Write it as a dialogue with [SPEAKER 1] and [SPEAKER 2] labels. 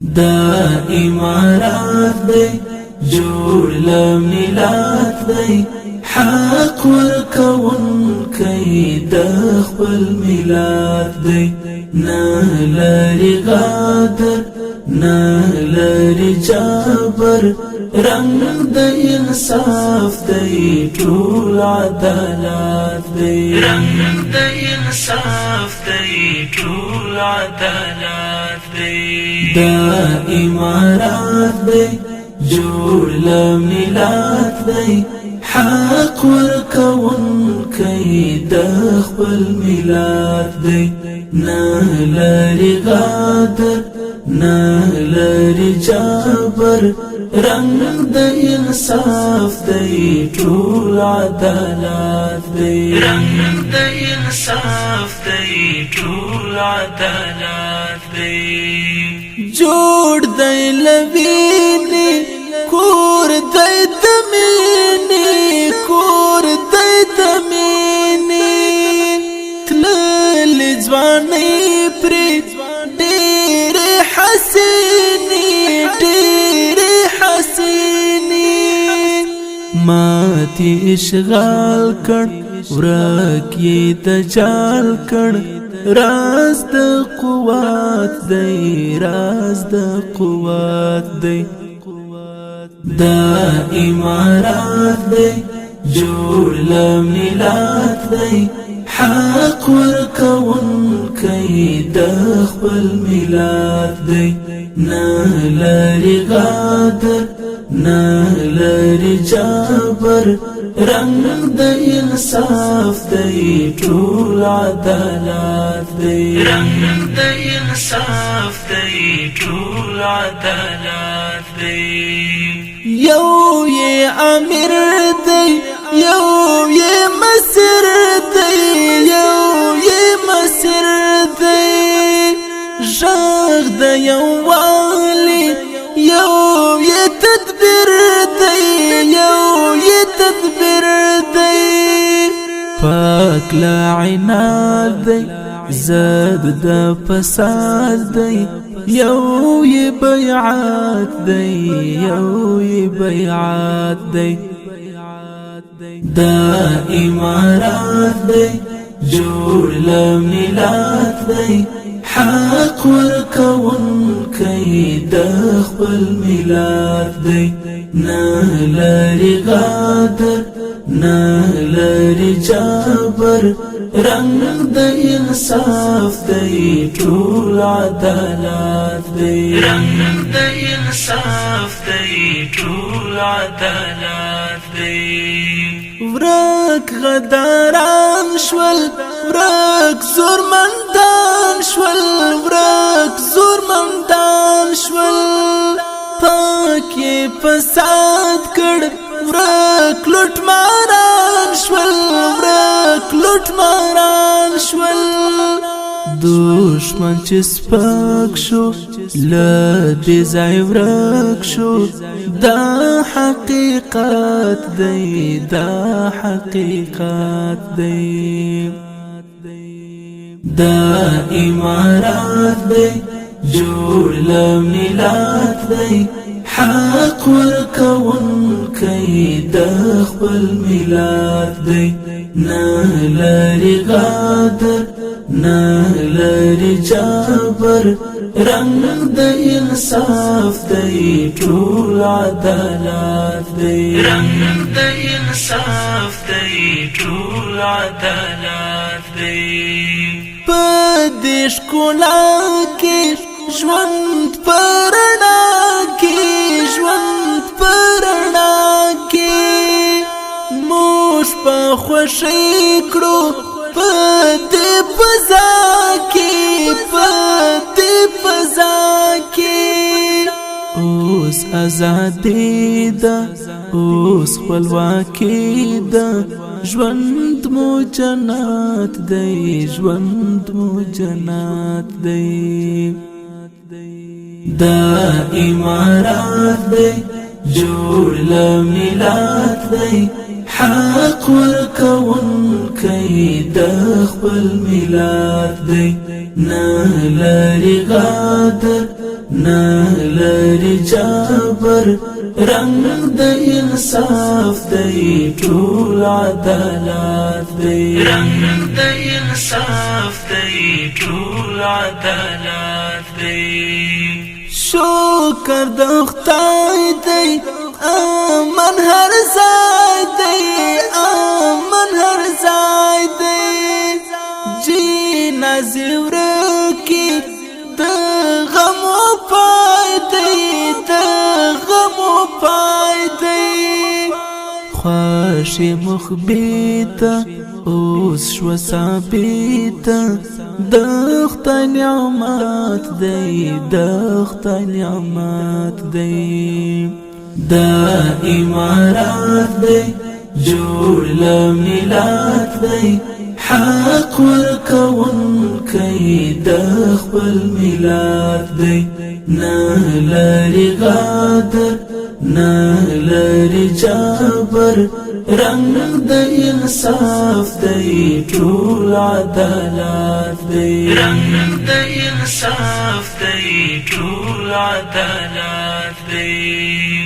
[SPEAKER 1] دا امارات دی جوړ لمیلات دی حق ورکون کئی د خپل ملات دی نه لري غادر نه لري جبر رنگ د انصاف دی ټول عدالت دی رنگ د انصاف دی ټول عدالت دی دا امارات دی جوړ لمیلات دی حق ورکون کئی د خپل ملات دی نه لري غادر نه لري جبر رنگ د انصاف دی ټول عدالت دی رنگ د انصاف دی ټول عدالت دی جوړ دی لویني کور دی دمینی کور دی دمینی تلل ځواني پرې ډېر حسینی ډېر حسینی ماتی اشغال کړ ورک یې دجال کړ راز د قوت دی راز د قوت دی دا امارات دی جوړ لمیلات دی حق ورکون کئی د خپل ملات دی نه لري غادر نه لري جبر رنگ د انصاف دی ټول عدالت دی رنگ د انصاف دی ټول عدالت دی یو یہ امیر دی یو یہ مسر دی یو یہ مسر دی ژغ د یو والی یو یہ تدبیر دی یو یہ تدبیر دی پاک لا عناد دی زاد د فساد دی یو یہ بیعات دی یو یہ بیعات دی دا امارات دی جوړ لمیلات دی حق ورکون کئی د خپل ملات دی نه لري غادر نه لري جبر رنگ د انصاف دی ټول عدالت دی رنگ د انصاف دی ټول عدالت دی ورک غداران شول ورک زورمندان شول ورک زورمندان شول پاکی فساد کړ ورک لوټ ماران شول ورک لوټ ماران شول دشمن چې سپک شو لدې ځای ورک شو دا حقیقت دی دا حقیقت دی دا امارات دی جوړ لمیلات دی حق ورکون کئی د خپل ملات دی نه لري غادر نه لري جبر رنگ د انصاف دی ټول عدالت دی رنگ د انصاف دی ټول عدالت دی پدیش کولا کې ژوند پرنا کې ژوند پرنا کې موږ په خوشی کړو پدې فضا کې پدې فضا کې اوس ازادي ده اوس خپلواکي ده ژوند مو جنت دی ژوند مو جنت دی دا امارات دی جوړ لمیلات دی حق ورکون کئی د خپل ملات دی نه لري غادر نلري جبر رنگ د انصاف دی ټول عدالت دی رنگ د انصاف دی ټول عدالت دی شکر د خدای دی امن هر ځای دی امن هر ځای دی جنازې ورکې د غمو پای دی د غمو پای دی خوښي مخبیته اوس شوه ثابته د خدای نعمت دی د خدای نعمت دی دا امارات دی جوړ له ملت دی حق ورکوونکی د خپل ملت دی نه لري غدر نه لري جبر رنگ د انصاف دی ټول عدالت دی رنگ د انصاف دی ټول عدالت دی